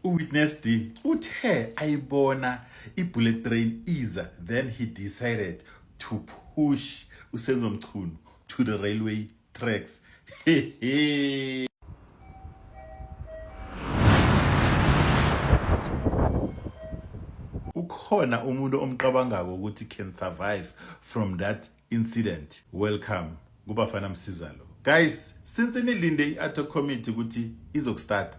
Witness D uthe ayibona i-bullet train iza, then he decided to push uSenzo Mchunu to the railway tracks. Ukhona umuntu omqabangako ukuthi can survive from that incident. Welcome kubafana msizalo. Guys, since inilinde i-auto committee ukuthi izokustart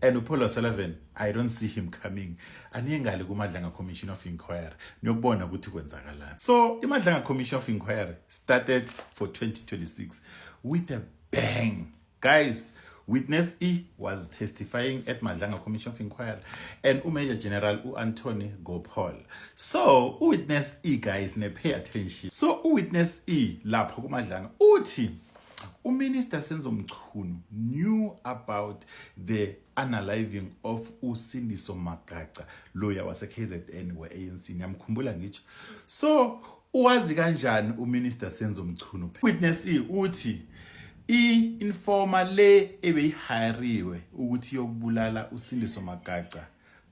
and uPaul Sullivan, I don't see him coming. Aniyengale kuMadlanga Commission of Inquiry niyokubona ukuthi kwenzakalani. So iMadlanga Commission of Inquiry started for 2026 with a bang. Guys, Witness E was testifying at Madlanga Commission of Inquiry and Major General Anthony Gopal. So Witness E, guys, ne pay attention. So Witness E lapho kuMadlanga uthi Minister Senzo Mchunu knew about the unaliving of uSindiso Magaca, lawyer wase KZN we ANC. Ngiyamkhumbula ngitsho. So uwazi kanjani uMinister Senzo Mchunu? Witness E uthi i-informer le ebeyihayariwe ukuthi yokubulala uSindiso Magaca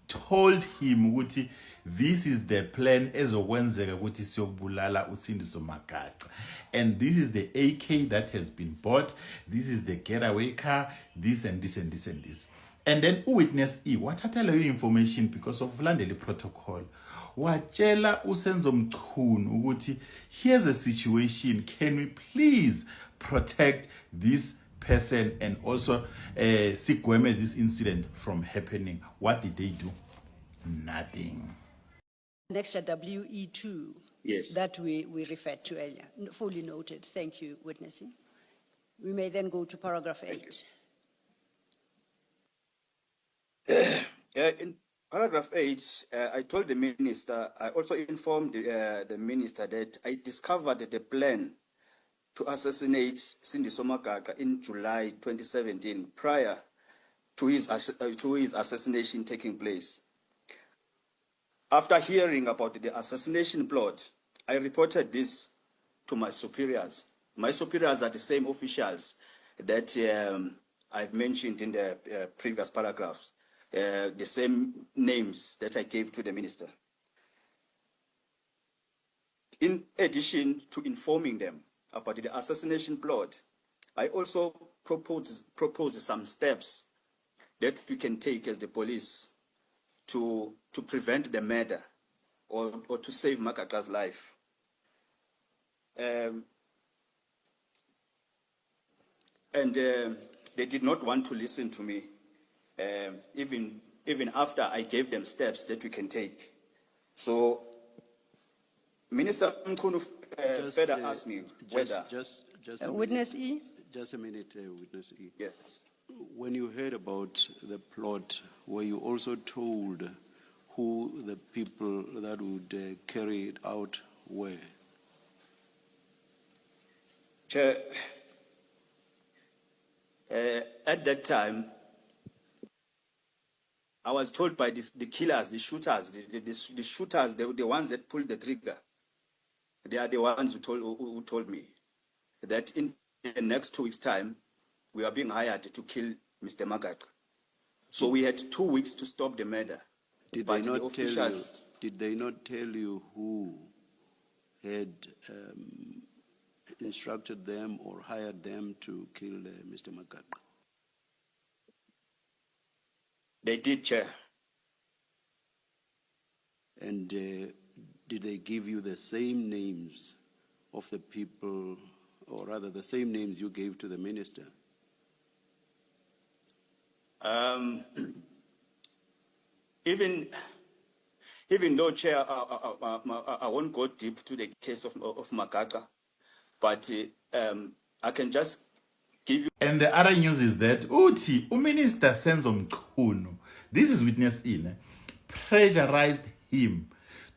told him ukuthi this is the plan ezokwenzeka ukuthi siyokubulala uSindiso Magaca, and this is the AK that has been bought, this is the getaway car, this and this and this and this. And then Witness E wathatha leyo information because of landeli protocol, watshela uSenzo Mchunu ukuthi here's a situation, can we please protect this person and also sigweme this incident from happening. What did they do? Nothing. Extra WE2 yes, that we referred to earlier. Fully noted. Thank you, witnessing. We may then go to paragraph 8. In paragraph 8, I told the minister, I also informed the minister that I discovered the plan to assassinate Sindiso Magaca in July 2017, prior to his assassination taking place. After hearing about the assassination plot, I reported this to my superiors. My superiors are the same officials that I've mentioned in the previous paragraphs, the same names that I gave to the minister. In addition to informing them about the assassination plot, I also proposed some steps that we can take as the police to prevent the murder or to save Magaca's life. And they did not want to listen to me, even after I gave them steps that we can take. So Minister Mchunu further asked me whether... Just Witness E? Just a minute, Witness E. Yes. When you heard about the plot, were you also told who the people that would carry it out were? Chair, at that time, I was told by the killers, the shooters, the shooters, the ones that pulled the trigger. They are the ones who told me that in the next 2 weeks' time, we are being hired to kill Mr. Magaca. So we had 2 weeks to stop the murder. Did they not tell you who had instructed them or hired them to kill Mr. Magaca? They did, Chair. And did they give you the same names of the people, or rather the same names you gave to the minister? Even though, Chair, I won't go deep to the case of Magaca, but I can just give you... And the other news is that Uti, Minister Senzo Mchunu, this is Witness in, pressurized him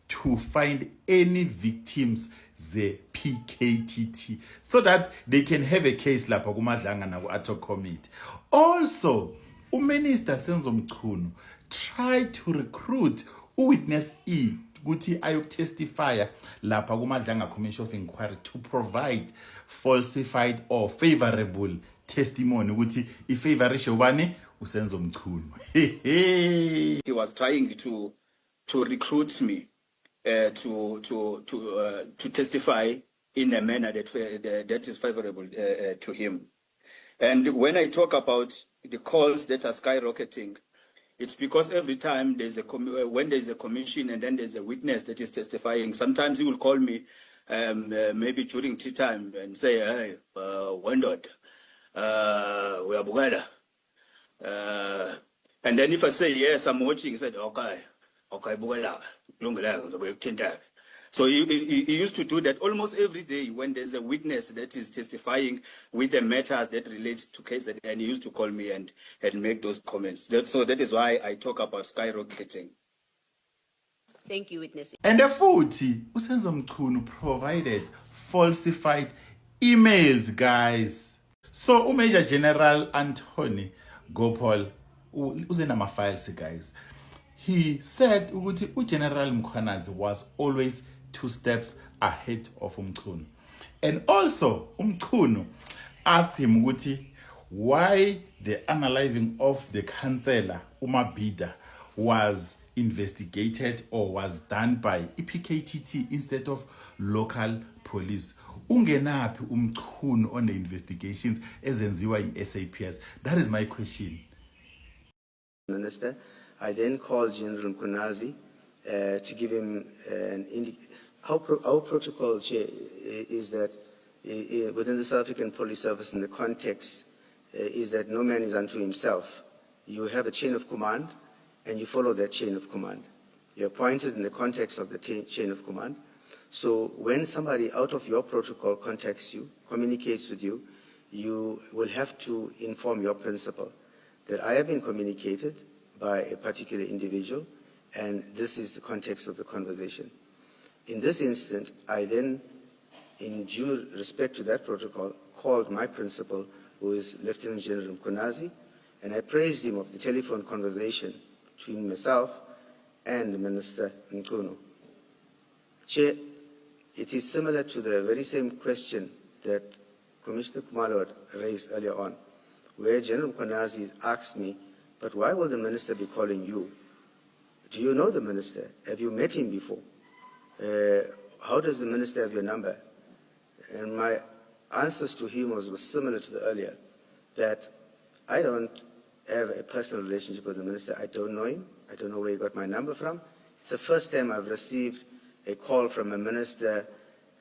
to find any victims the PKTT so that they can have a case lapha kumadlanga na ku-auto committee. Also, Minister Senzo Mchunu tried to recruit Witness E ukuthi ayokutestifya lapha kumadlanga Commission of Inquiry to provide falsified or favorable testimony ukuthi ifavorishe ubani uSenzo Mchunu. was trying to recruit me to testify in a manner that is favorable to him. And when I talk about the calls that are skyrocketing, it's because every time when there's a commission and then there's a witness that is testifying, sometimes he will call me maybe during tea time and say, hey, Wendot, we are Bugada. And then if I say, yes, I'm watching, he said, okay, Bugada, so he used to do that almost every day when there's a witness that is testifying with the matters that relates to case, and he used to call me and make those comments. So that is why I talk about skyrocketing. Thank you, witness. And the futhi uSenzo Mchunu provided falsified emails, guys. So Major General Anthony Gopal uzenama files, guys. He said ukuthi General Mkhwanazi was always 2 steps ahead of Mchunu. And also Mchunu asked him ukuthi why the unaliving of the councillor Umabida was investigated or was done by EPKTT instead of local police. Ungenaphi Mchunu on the investigations ezenziwa yi-SAPS? That is my question. Minister, I then called General Mkhwanazi to give him an indication. Our protocol, Chair, is that within the South African Police Service, in the context, is that no man is unto himself. You have a chain of command, and you follow that chain of command. You're appointed in the context of the chain of command. So when somebody out of your protocol contacts you, communicates with you, you will have to inform your principal that I have been communicated by a particular individual, and this is the context of the conversation. In this instant, I then, in due respect to that protocol, called my principal, who is Lieutenant General Mkhwanazi, and I praised him of the telephone conversation between myself and the Minister Mchunu. Chair, it is similar to the very same question that Commissioner Kumalo raised earlier on, where General Mkhwanazi asked me, but why will the Minister be calling you? Do you know the Minister? Have you met him before? How does the Minister have your number? And my answers to him was similar to the earlier, that I don't have a personal relationship with the Minister. I don't know him. I don't know where he got my number from. It's the first time I've received a call from a minister,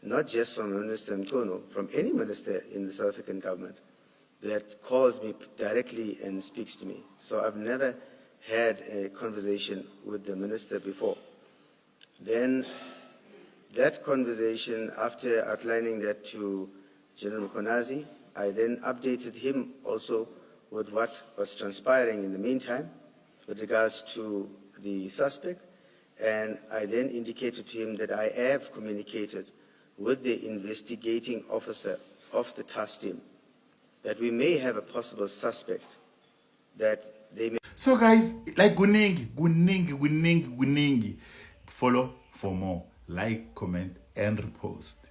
not just from Minister Mchunu, from any minister in the South African government, that calls me directly and speaks to me. So I've never had a conversation with the minister before. Then that conversation, after outlining that to General Mkhwanazi, I then updated him also with what was transpiring in the meantime with regards to the suspect, and I then indicated to him that I have communicated with the investigating officer of the task team that we may have a possible suspect that they may. So guys, like guningi. Follow for more. Like, comment, and repost.